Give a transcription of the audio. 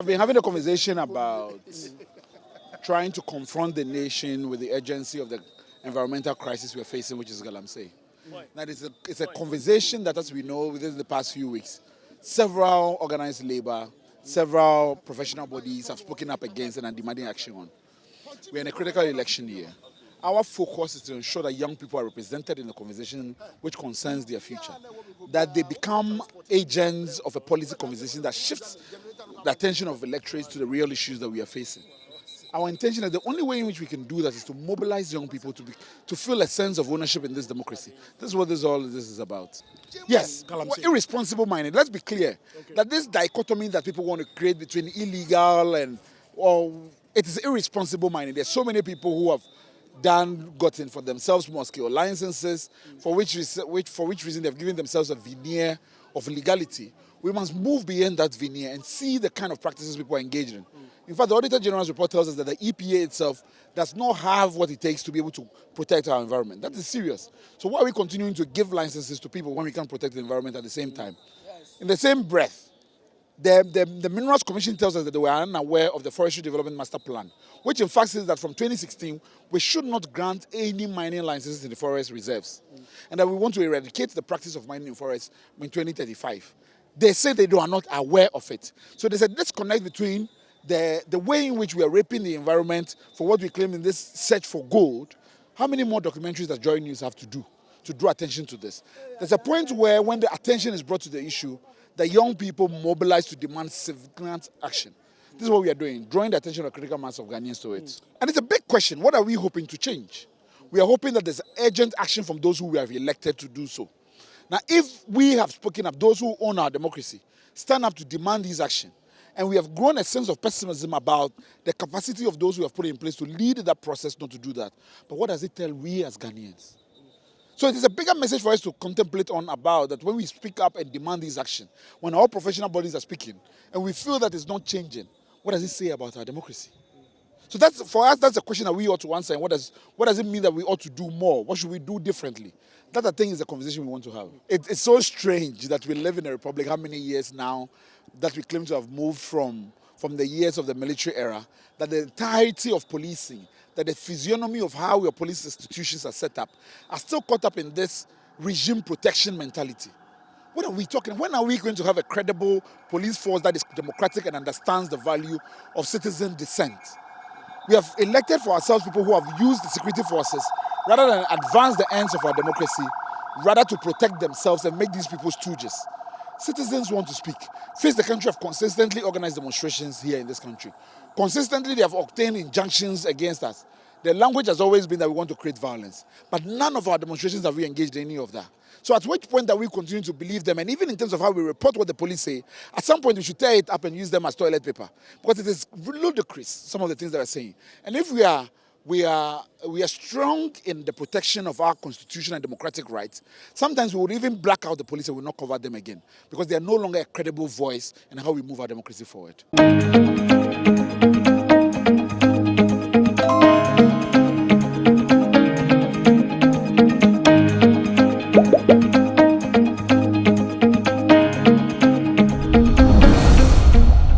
been having a conversation about trying to confront the nation with the urgency of the environmental crisis we're facing, which is Galamsey. Now, it's a conversation that, as we know, within the past few weeks, several organized labor, several professional bodies have spoken up against and are demanding action on. We're in a critical election year. Our focus is to ensure that young people are represented in the conversation which concerns their future, that they become agents of a policy conversation that shifts the attention of electorates to the real issues that we are facing. Our intention is the only way in which we can do that is to mobilize young people to feel a sense of ownership in this democracy. This is what all this is about. Yes, irresponsible minded. Let's be clear that this dichotomy that people want to create between illegal and it is irresponsible minded. There's so many people who have gotten for themselves mosque or licenses for which reason they've given themselves a veneer of legality. We must move beyond that veneer and see the kind of practices people are engaged in. In fact, the Auditor General's report tells us that the EPA itself does not have what it takes to be able to protect our environment. That is serious. So why are we continuing to give licenses to people when we can't protect the environment at the same time? In the same breath, the Minerals Commission tells us that they were unaware of the Forestry Development Master Plan, which in fact says that from 2016, we should not grant any mining licenses in the forest reserves, and that we want to eradicate the practice of mining in forests in 2035. They say they are not aware of it. So there's a disconnect between the way in which we are raping the environment for what we claim in this search for gold. How many more documentaries does Joy News have to do to draw attention to this? There's a point where when the attention is brought to the issue, the young people mobilize to demand significant action. This is what we are doing, drawing the attention of critical mass of Ghanaians to it. And it's a big question. What are we hoping to change? We are hoping that there's urgent action from those who we have elected to do so. Now, if we have spoken up, those who own our democracy, stand up to demand this action, and we have grown a sense of pessimism about the capacity of those who have put it in place to lead that process not to do that. But what does it tell we as Ghanaians? So it is a bigger message for us to contemplate on about that when we speak up and demand this action, when our professional bodies are speaking, and we feel that it's not changing, what does it say about our democracy? So for us, that's a question that we ought to answer. And what does it mean that we ought to do more? What should we do differently? That, I think, is the conversation we want to have. It's so strange that we live in a republic, how many years now, that we claim to have moved from the years of the military era, that the entirety of policing, that the physiognomy of how your police institutions are set up, are still caught up in this regime protection mentality. What are we talking? When are we going to have a credible police force that is democratic and understands the value of citizen dissent? We have elected for ourselves people who have used the security forces rather than advance the ends of our democracy, rather to protect themselves and make these people stooges. Citizens want to speak. Face the country have consistently organized demonstrations here in this country. Consistently, they have obtained injunctions against us. The language has always been that we want to create violence. But none of our demonstrations have we engaged in any of that. So at which point that we continue to believe them, and even in terms of how we report what the police say, at some point we should tear it up and use them as toilet paper. Because it is ludicrous, some of the things that are saying. And if we are strong in the protection of our constitution and democratic rights, sometimes we would even black out the police and will not cover them again, because they are no longer a credible voice in how we move our democracy forward.